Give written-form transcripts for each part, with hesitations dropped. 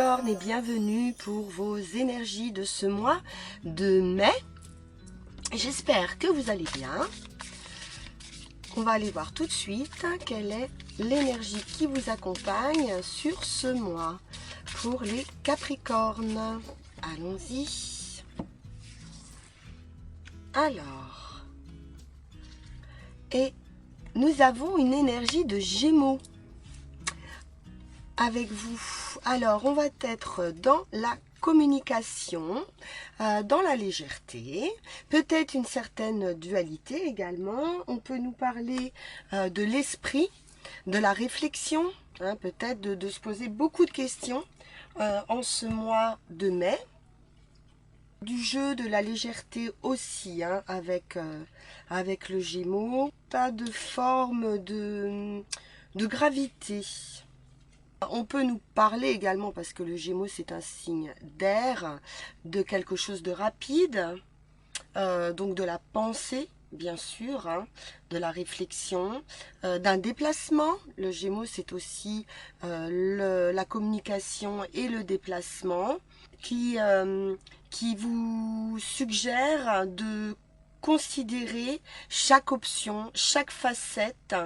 Capricorne et bienvenue pour vos énergies de ce mois de mai. J'espère que vous allez bien. On va aller voir tout de suite quelle est l'énergie qui vous accompagne sur ce mois pour les Capricornes. Allons-y. Alors, et nous avons une énergie de Gémeaux avec vous. Alors, on va être dans la communication, dans la légèreté, peut-être une certaine dualité également. On peut nous parler de l'esprit, de la réflexion, hein, peut-être de se poser beaucoup de questions en ce mois de mai. Du jeu, de la légèreté aussi, hein, avec le Gémeaux. Pas de forme de gravité. On peut nous parler également, parce que le Gémeaux c'est un signe d'air, de quelque chose de rapide, donc de la pensée bien sûr, hein, de la réflexion, d'un déplacement. Le Gémeaux c'est aussi la communication et le déplacement qui vous suggère de considérer chaque option, chaque facette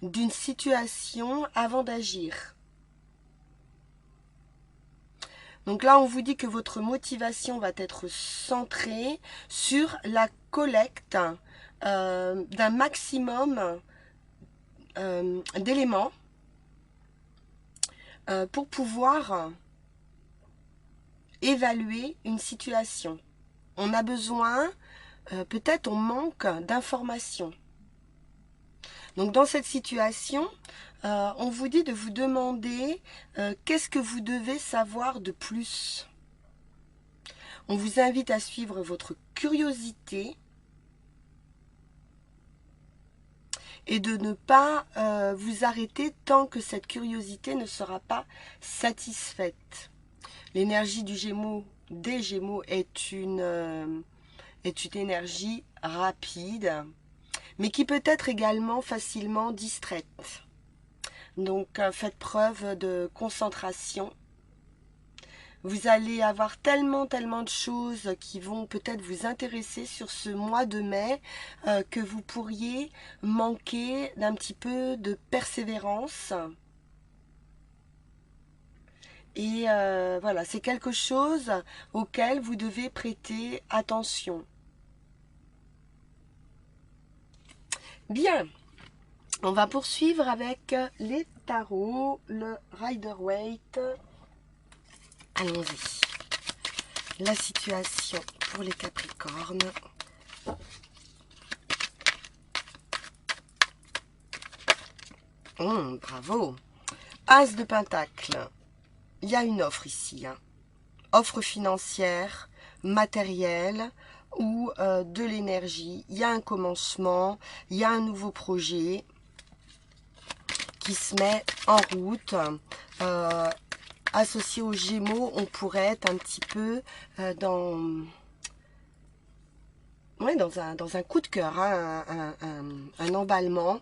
d'une situation avant d'agir. Donc là, on vous dit que votre motivation va être centrée sur la collecte d'un maximum d'éléments pour pouvoir évaluer une situation. On a besoin, peut-être on manque d'informations. Donc dans cette situation, on vous dit de vous demander qu'est-ce que vous devez savoir de plus. On vous invite à suivre votre curiosité et de ne pas vous arrêter tant que cette curiosité ne sera pas satisfaite. L'énergie du Gémeaux, des Gémeaux est une énergie rapide, mais qui peut être également facilement distraite. Donc faites preuve de concentration. Vous allez avoir tellement de choses qui vont peut-être vous intéresser sur ce mois de mai que vous pourriez manquer d'un petit peu de persévérance. Et voilà, c'est quelque chose auquel vous devez prêter attention. Bien, on va poursuivre avec les tarots, le Rider-Waite. Allons-y. La situation pour les Capricornes. Bravo. As de Pentacle. Il y a une offre ici. Hein. Offre financière, matérielle ou de l'énergie. Il y a un commencement, il y a un nouveau projet qui se met en route. Associé aux Gémeaux, on pourrait être un petit peu dans un coup de cœur, hein, un emballement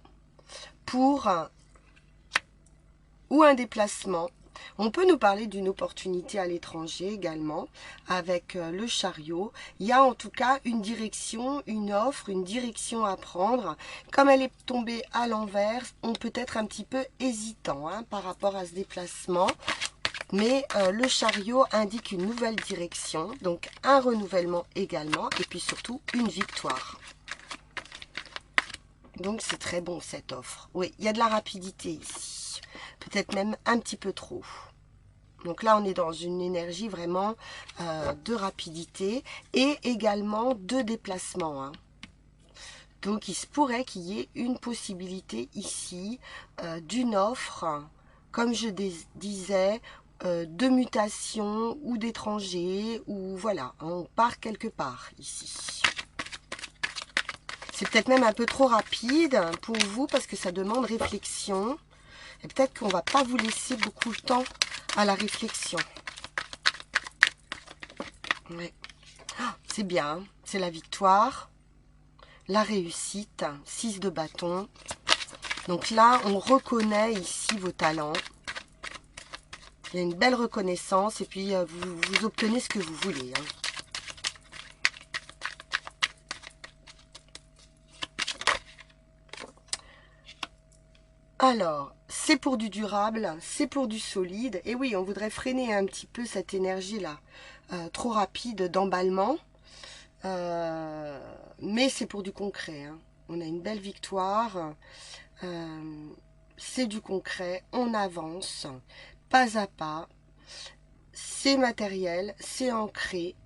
pour ou un déplacement. On peut nous parler d'une opportunité à l'étranger également avec le chariot. Il y a en tout cas une direction, une offre, une direction à prendre. Comme elle est tombée à l'envers, on peut être un petit peu hésitant hein, par rapport à ce déplacement. Mais le chariot indique une nouvelle direction, donc un renouvellement également, et puis surtout une victoire. Donc c'est très bon cette offre. Oui, il y a de la rapidité ici, peut-être même un petit peu trop. Donc là on est dans une énergie vraiment de rapidité et également de déplacement. Hein. Donc il se pourrait qu'il y ait une possibilité ici d'une offre, comme je disais, de mutation ou d'étranger, ou voilà, on part quelque part ici. C'est peut-être même un peu trop rapide pour vous parce que ça demande réflexion. Et peut-être qu'on ne va pas vous laisser beaucoup de temps à la réflexion. Ouais. Oh, c'est bien, c'est la victoire, la réussite, 6 de bâton. Donc là, on reconnaît ici vos talents. Il y a une belle reconnaissance et puis vous obtenez ce que vous voulez. Hein. Alors, c'est pour du durable, c'est pour du solide. Et oui, on voudrait freiner un petit peu cette énergie-là, trop rapide d'emballement. Mais c'est pour du concret. Hein. On a une belle victoire. C'est du concret. On avance, pas à pas. C'est matériel, c'est ancré.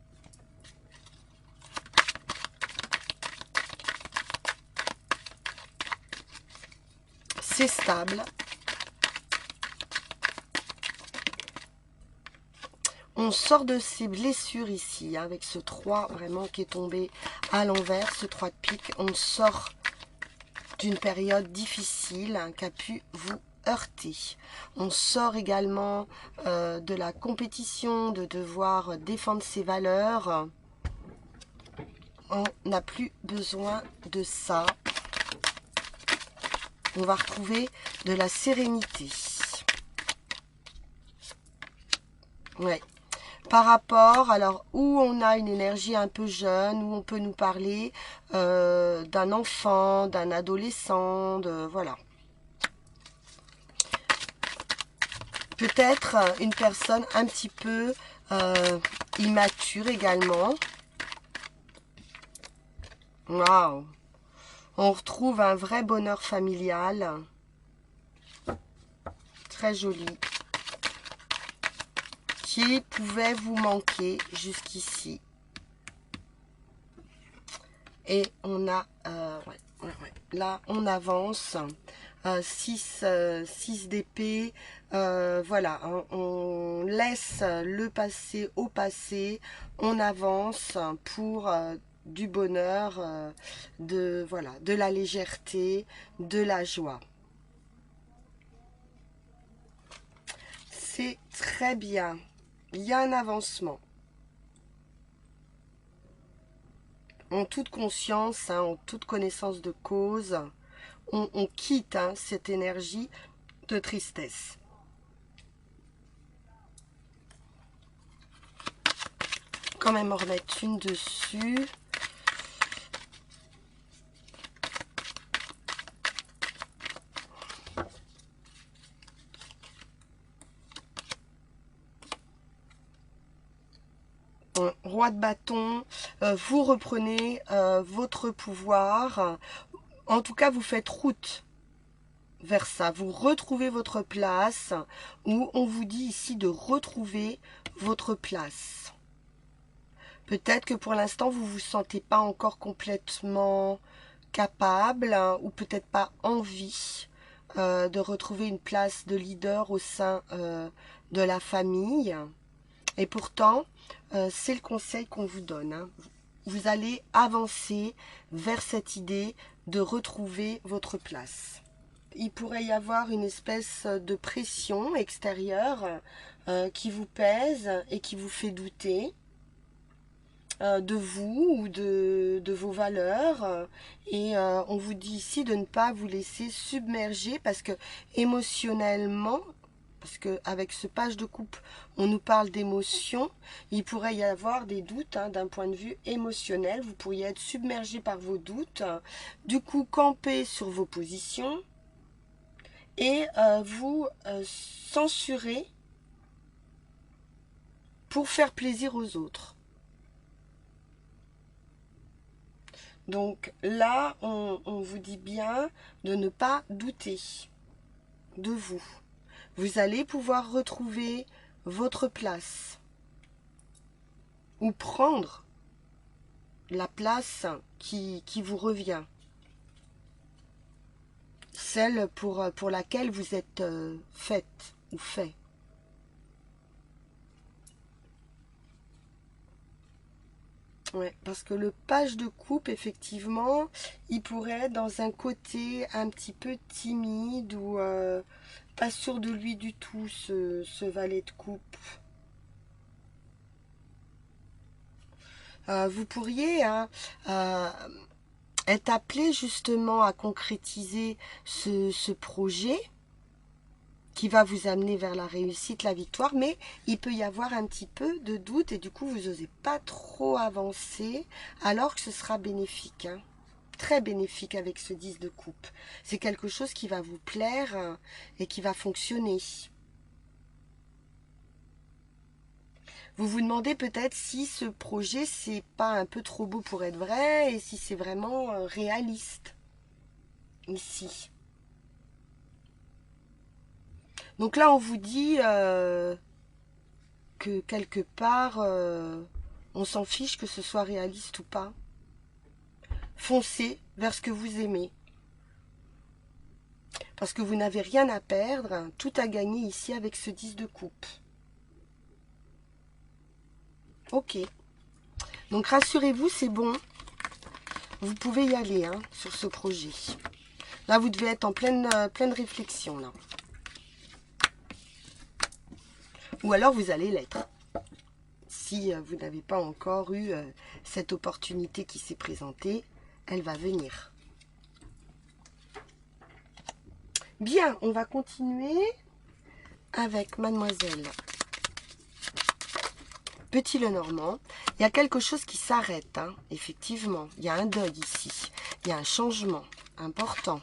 C'est stable. On sort de ces blessures ici, hein, avec ce 3 vraiment qui est tombé à l'envers, ce 3 de pique. On sort d'une période difficile hein, qui a pu vous heurter. On sort également de la compétition, de devoir défendre ses valeurs. On n'a plus besoin de ça. On va retrouver de la sérénité. Ouais. Par rapport, alors, où on a une énergie un peu jeune, où on peut nous parler d'un enfant, d'un adolescent, voilà. Peut-être une personne un petit peu immature également. Waouh! On retrouve un vrai bonheur familial. Très joli. Qui pouvait vous manquer jusqu'ici. Et on a... là, on avance. 6 d'épée. Voilà, hein, on laisse le passé au passé. On avance pour... du bonheur, voilà, de la légèreté, de la joie. C'est très bien. Il y a un avancement. En toute conscience, hein, en toute connaissance de cause, on quitte hein, cette énergie de tristesse. Quand même en remettre une dessus. Roi de bâton, vous reprenez votre pouvoir. En tout cas, vous faites route vers ça. Vous retrouvez votre place, où on vous dit ici de retrouver votre place. Peut-être que pour l'instant, vous ne vous sentez pas encore complètement capable, hein, ou peut-être pas envie de retrouver une place de leader au sein de la famille. Et pourtant, c'est le conseil qu'on vous donne. Hein. Vous allez avancer vers cette idée de retrouver votre place. Il pourrait y avoir une espèce de pression extérieure qui vous pèse et qui vous fait douter de vous ou de vos valeurs. Et on vous dit ici de ne pas vous laisser submerger parce que émotionnellement, parce qu'avec ce page de coupe, on nous parle d'émotions, il pourrait y avoir des doutes hein, d'un point de vue émotionnel. Vous pourriez être submergé par vos doutes, du coup camper sur vos positions et vous censurer pour faire plaisir aux autres. Donc là, on vous dit bien de ne pas douter de vous. Vous allez pouvoir retrouver votre place ou prendre la place qui vous revient. Celle pour laquelle vous êtes faite ou fait. Ouais, parce que le page de coupe, effectivement, il pourrait être dans un côté un petit peu timide ou pas sûr de lui du tout, ce valet de coupe. Vous pourriez hein, être appelé justement à concrétiser ce projet qui va vous amener vers la réussite, la victoire, mais il peut y avoir un petit peu de doute et du coup, vous n'osez pas trop avancer, alors que ce sera bénéfique, hein. Très bénéfique avec ce 10 de coupe. C'est quelque chose qui va vous plaire et qui va fonctionner. Vous vous demandez peut-être si ce projet, c'est pas un peu trop beau pour être vrai et si c'est vraiment réaliste ici. Donc là, on vous dit que quelque part, on s'en fiche que ce soit réaliste ou pas. Foncez vers ce que vous aimez. Parce que vous n'avez rien à perdre, tout à gagner ici avec ce 10 de coupe. Ok. Donc rassurez-vous, c'est bon. Vous pouvez y aller hein, sur ce projet. Là, vous devez être en pleine réflexion. Là. Ou alors, vous allez l'être. Si vous n'avez pas encore eu cette opportunité qui s'est présentée, elle va venir. Bien, on va continuer avec Mademoiselle Petit Lenormand. Il y a quelque chose qui s'arrête, hein, effectivement. Il y a un deuil ici. Il y a un changement important.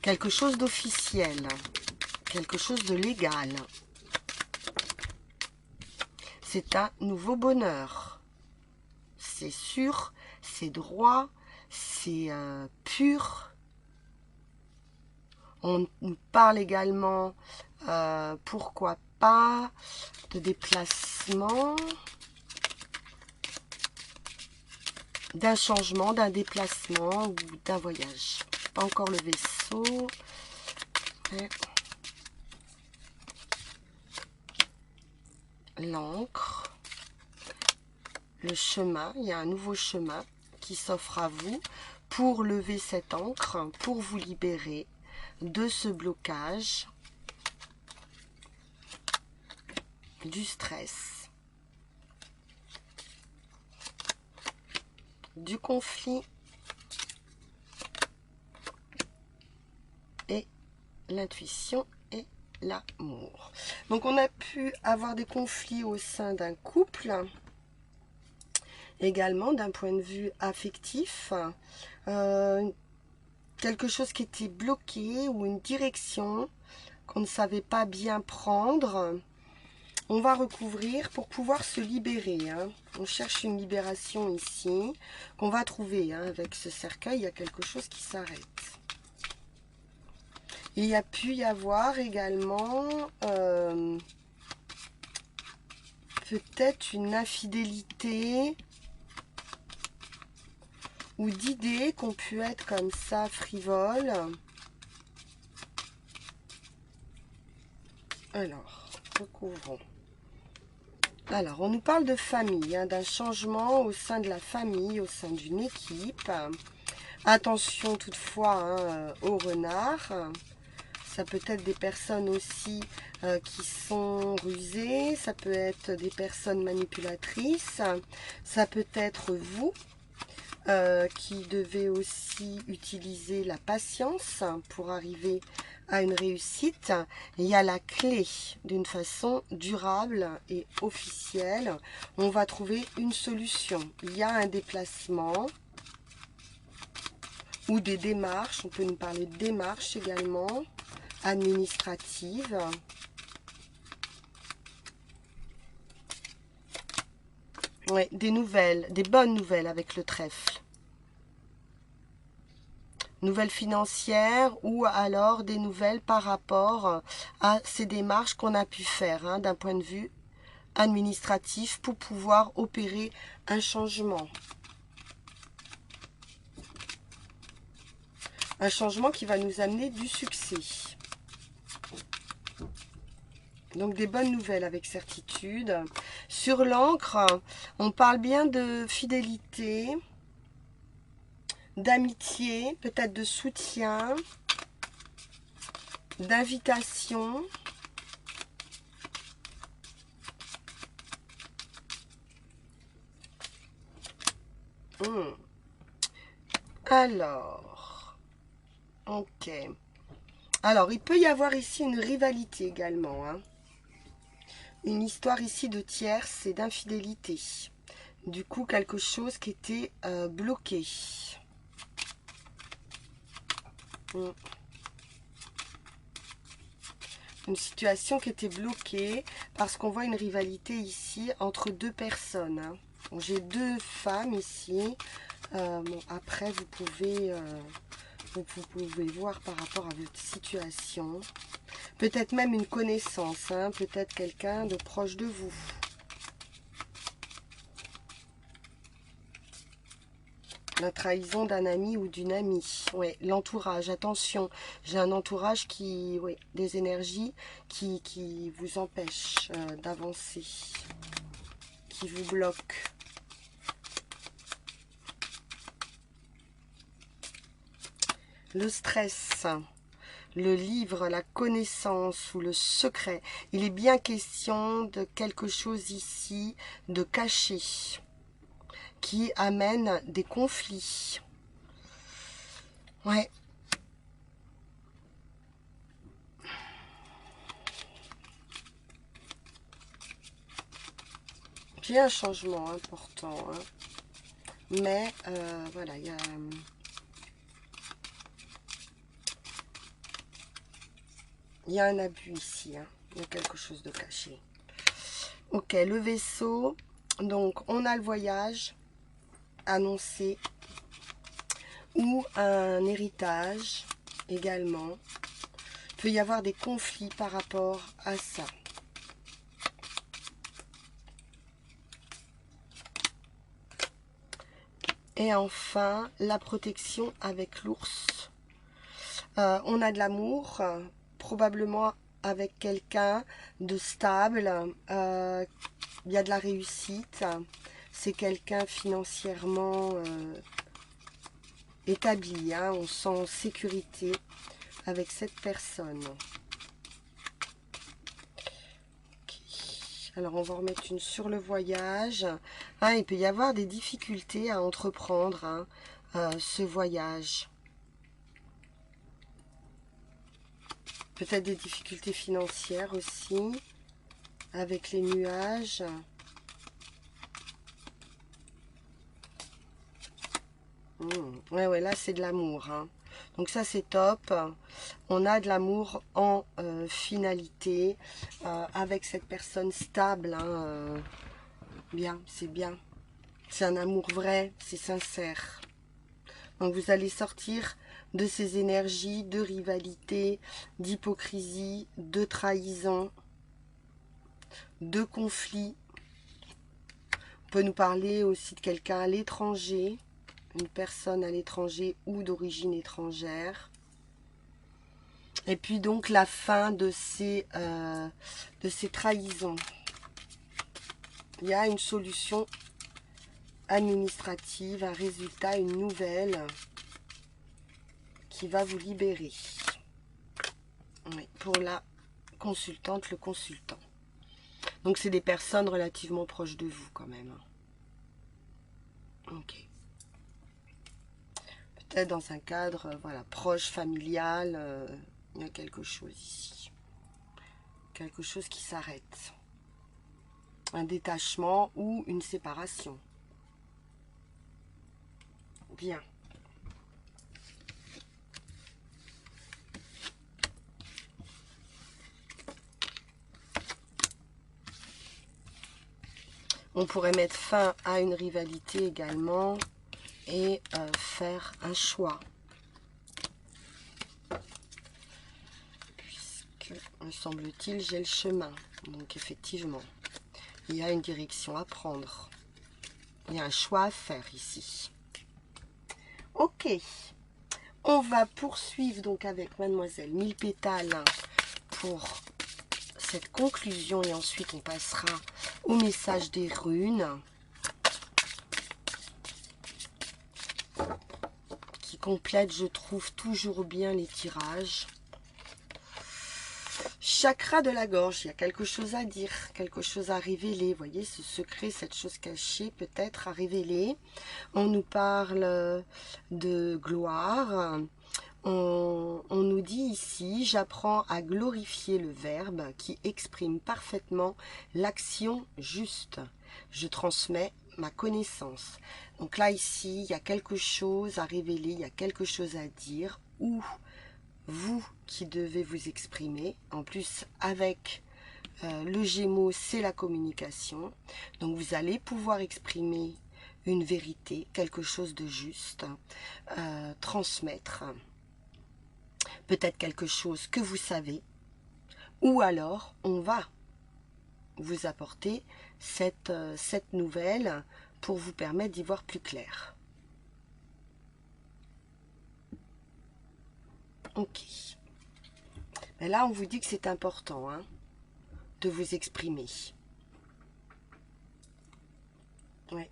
Quelque chose d'officiel. Quelque chose de légal. C'est un nouveau bonheur. C'est sûr, c'est droit, c'est pur. On nous parle également, pourquoi pas, de déplacement, d'un changement, d'un déplacement ou d'un voyage. Pas encore le vaisseau. L'encre. Le chemin, il y a un nouveau chemin qui s'offre à vous pour lever cette encre, pour vous libérer de ce blocage, du stress, du conflit et l'intuition et l'amour. Donc on a pu avoir des conflits au sein d'un couple, également d'un point de vue affectif, quelque chose qui était bloqué ou une direction qu'on ne savait pas bien prendre. On va recouvrir pour pouvoir se libérer. Hein. On cherche une libération ici, qu'on va trouver. Hein. Avec ce cercueil, il y a quelque chose qui s'arrête. Il y a pu y avoir également peut-être une infidélité ou d'idées qu'on pu être comme ça frivoles. Alors, recouvrons. Alors, on nous parle de famille, hein, d'un changement au sein de la famille, au sein d'une équipe. Attention toutefois hein, aux renards. Ça peut être des personnes aussi qui sont rusées. Ça peut être des personnes manipulatrices. Ça peut être vous qui devez aussi utiliser la patience pour arriver à une réussite. Il y a la clé d'une façon durable et officielle. On va trouver une solution. Il y a un déplacement ou des démarches. On peut nous parler de démarches également, administratives. Ouais, des nouvelles, des bonnes nouvelles avec le trèfle. Nouvelles financières ou alors des nouvelles par rapport à ces démarches qu'on a pu faire hein, d'un point de vue administratif pour pouvoir opérer un changement. Un changement qui va nous amener du succès. Donc des bonnes nouvelles avec certitude. Sur l'encre, on parle bien de fidélité, d'amitié, peut-être de soutien, d'invitation. Alors, Ok. Alors, il peut y avoir ici une rivalité également, hein. Une histoire ici de tierce et d'infidélité. Du coup, quelque chose qui était bloqué. Une situation qui était bloquée parce qu'on voit une rivalité ici entre deux personnes, hein. J'ai deux femmes ici. Bon, après, vous pouvez voir par rapport à votre situation. Peut-être même une connaissance, hein, peut-être quelqu'un de proche de vous. La trahison d'un ami ou d'une amie. Ouais, l'entourage, attention. J'ai un entourage qui, ouais, des énergies qui vous empêchent d'avancer, qui vous bloquent. Le stress, le livre, la connaissance ou le secret. Il est bien question de quelque chose ici de caché qui amène des conflits. Ouais. J'ai un changement important, hein. Mais voilà, il y a un abus ici, hein. Il y a quelque chose de caché. Ok, le vaisseau. Donc, on a le voyage annoncé ou un héritage également. Il peut y avoir des conflits par rapport à ça. Et enfin, la protection avec l'ours. On a de l'amour, probablement avec quelqu'un de stable. Il y a de la réussite. C'est quelqu'un financièrement établi, hein. On sent en sécurité avec cette personne. Alors, on va remettre une sur le voyage. Ah, il peut y avoir des difficultés à entreprendre, hein, ce voyage. Peut-être des difficultés financières aussi, avec les nuages. Ouais, là, c'est de l'amour, hein. Donc ça, c'est top. On a de l'amour en finalité, avec cette personne stable, hein, bien, c'est bien. C'est un amour vrai, c'est sincère. Donc vous allez sortir de ces énergies de rivalité, d'hypocrisie, de trahison, de conflit. On peut nous parler aussi de quelqu'un à l'étranger, une personne à l'étranger ou d'origine étrangère. Et puis donc la fin de ces trahisons. Il y a une solution administrative, un résultat, une nouvelle qui va vous libérer. Oui, pour la consultante, le consultant. Donc c'est des personnes relativement proches de vous quand même. Ok. Peut-être dans un cadre voilà, proche, familial, il y a quelque chose ici. Quelque chose qui s'arrête. Un détachement ou une séparation. Bien. On pourrait mettre fin à une rivalité également et faire un choix. Puisque, me semble-t-il, j'ai le chemin. Donc effectivement, il y a une direction à prendre. Il y a un choix à faire ici. Ok. On va poursuivre donc avec Mademoiselle Mille Pétales pour cette conclusion et ensuite on passera au message des runes qui complète, je trouve, toujours bien les tirages. Chakra de la gorge, il y a quelque chose à dire, quelque chose à révéler. Vous voyez, ce secret, cette chose cachée peut-être à révéler. On nous parle de gloire, On nous dit ici, j'apprends à glorifier le verbe qui exprime parfaitement l'action juste. Je transmets ma connaissance. Donc là, ici, il y a quelque chose à révéler, il y a quelque chose à dire, ou vous qui devez vous exprimer. En plus, avec le Gémeaux, c'est la communication. Donc vous allez pouvoir exprimer une vérité, quelque chose de juste, transmettre peut-être quelque chose que vous savez, ou alors on va vous apporter cette nouvelle pour vous permettre d'y voir plus clair. Ok. Mais là, on vous dit que c'est important hein, de vous exprimer. Ouais.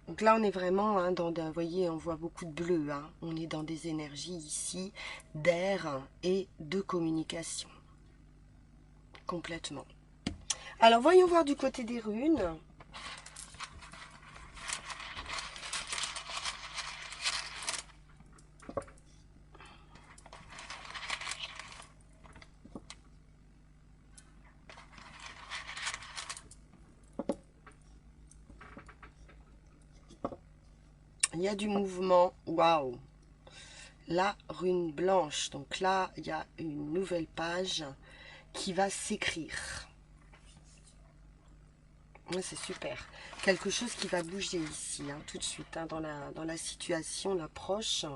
Donc là, on est vraiment hein, dans, vous voyez, on voit beaucoup de bleu. Hein. On est dans des énergies ici d'air et de communication. Complètement. Alors, voyons voir du côté des runes. Il y a du mouvement. Waouh! La rune blanche. Donc là, il y a une nouvelle page qui va s'écrire. C'est super. Quelque chose qui va bouger ici, hein, tout de suite, hein, dans la situation, l'approche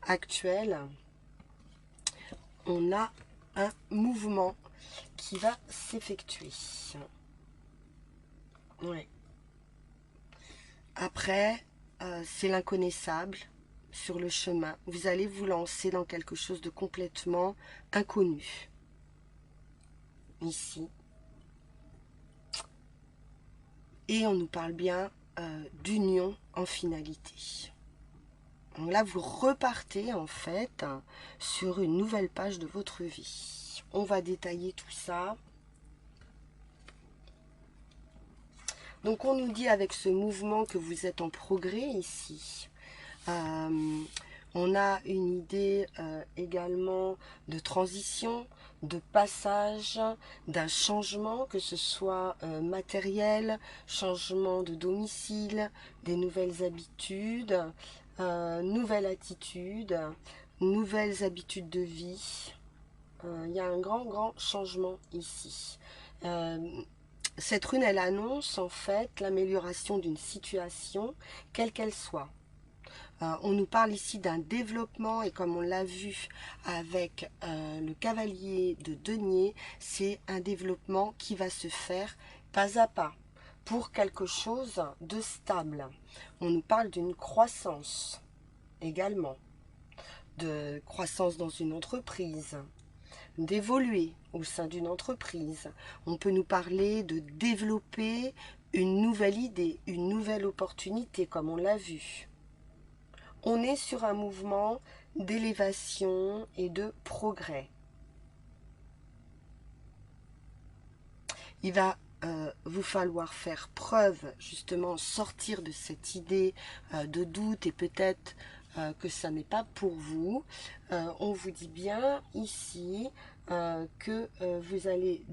actuelle. On a un mouvement qui va s'effectuer. Ouais. Après, c'est l'inconnaissable sur le chemin. Vous allez vous lancer dans quelque chose de complètement inconnu. Ici. Et on nous parle bien d'union en finalité. Donc là, vous repartez en fait sur une nouvelle page de votre vie. On va détailler tout ça. Donc on nous dit avec ce mouvement que vous êtes en progrès ici. On a une idée également de transition, de passage, d'un changement, que ce soit matériel, changement de domicile, des nouvelles habitudes, nouvelle attitude, nouvelles habitudes de vie. Il y a un grand changement ici. Cette rune, elle annonce en fait l'amélioration d'une situation, quelle qu'elle soit. On nous parle ici d'un développement et comme on l'a vu avec le cavalier de denier, c'est un développement qui va se faire pas à pas pour quelque chose de stable. On nous parle d'une croissance également, de croissance dans une entreprise, d'évoluer au sein d'une entreprise. On peut nous parler de développer une nouvelle idée, une nouvelle opportunité comme on l'a vu. On est sur un mouvement d'élévation et de progrès. Il va vous falloir faire preuve, justement, sortir de cette idée de doute et peut-être que ça n'est pas pour vous. On vous dit bien ici que vous allez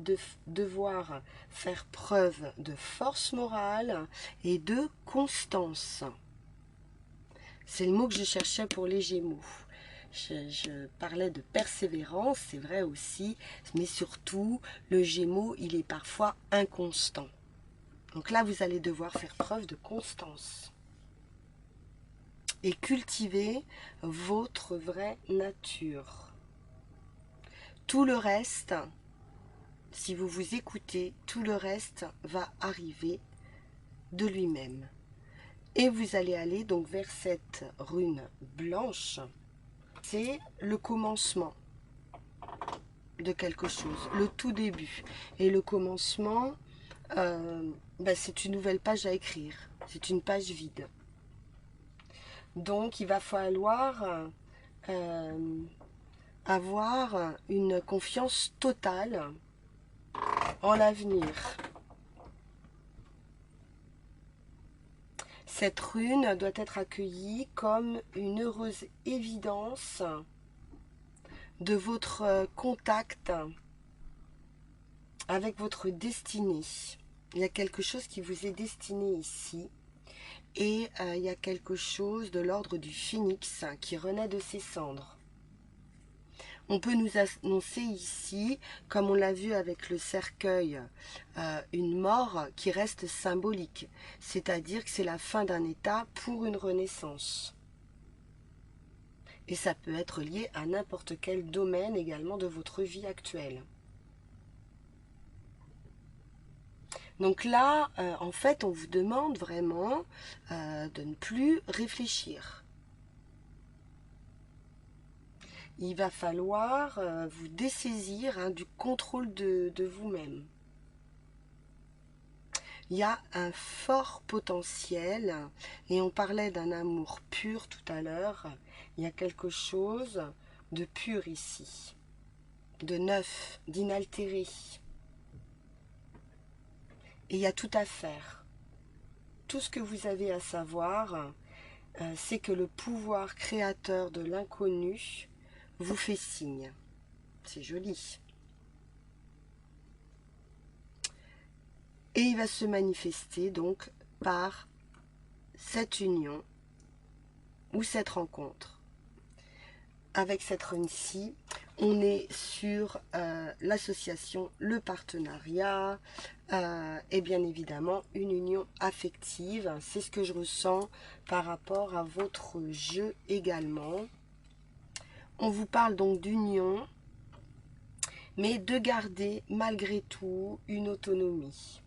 devoir faire preuve de force morale et de constance. C'est le mot que je cherchais pour les Gémeaux. Je parlais de persévérance, c'est vrai aussi, mais surtout, le Gémeaux, il est parfois inconstant. Donc là, vous allez devoir faire preuve de constance et cultiver votre vraie nature. Tout le reste, si vous vous écoutez, tout le reste va arriver de lui-même. Et vous allez aller donc vers cette rune blanche. C'est le commencement de quelque chose, le tout début. Et le commencement, c'est une nouvelle page à écrire. C'est une page vide. Donc, il va falloir avoir une confiance totale en l'avenir. Cette rune doit être accueillie comme une heureuse évidence de votre contact avec votre destinée. Il y a quelque chose qui vous est destiné ici. Et il y a quelque chose de l'ordre du phénix qui renaît de ses cendres. On peut nous annoncer ici, comme on l'a vu avec le cercueil, une mort qui reste symbolique. C'est-à-dire que c'est la fin d'un état pour une renaissance. Et ça peut être lié à n'importe quel domaine également de votre vie actuelle. Donc là, en fait, on vous demande vraiment de ne plus réfléchir. Il va falloir vous dessaisir du contrôle de vous-même. Il y a un fort potentiel, et on parlait d'un amour pur tout à l'heure. Il y a quelque chose de pur ici, de neuf, d'inaltéré. Et il y a tout à faire. Tout ce que vous avez à savoir, c'est que le pouvoir créateur de l'inconnu vous fait signe. C'est joli. Et il va se manifester donc par cette union ou cette rencontre. Avec cette rune-ci, on est sur l'association, le partenariat et bien évidemment une union affective. C'est ce que je ressens par rapport à votre jeu également. On vous parle donc d'union, mais de garder malgré tout une autonomie.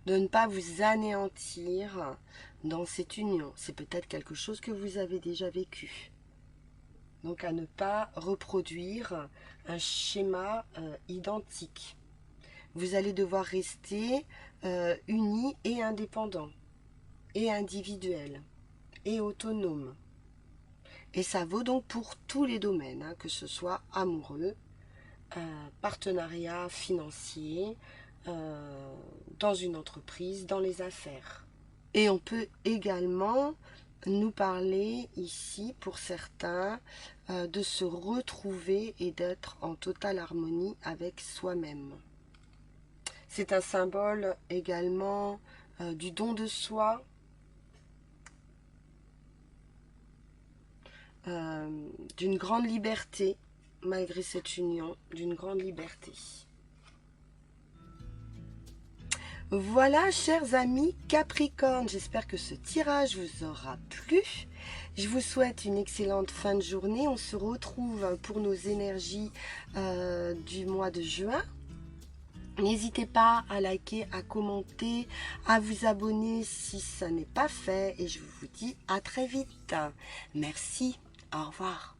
De ne pas vous anéantir dans cette union. C'est peut-être quelque chose que vous avez déjà vécu. Donc à ne pas reproduire un schéma identique. Vous allez devoir rester unis et indépendants, et individuels, et autonomes. Et ça vaut donc pour tous les domaines, que ce soit amoureux, partenariat financier, dans une entreprise, dans les affaires. Et on peut également nous parler ici, pour certains, de se retrouver et d'être en totale harmonie avec soi-même. C'est un symbole également du don de soi, d'une grande liberté, malgré cette union, d'une grande liberté. Voilà, chers amis Capricorne, j'espère que ce tirage vous aura plu. Je vous souhaite une excellente fin de journée. On se retrouve pour nos énergies du mois de juin. N'hésitez pas à liker, à commenter, à vous abonner si ça n'est pas fait. Et je vous dis à très vite. Merci, au revoir.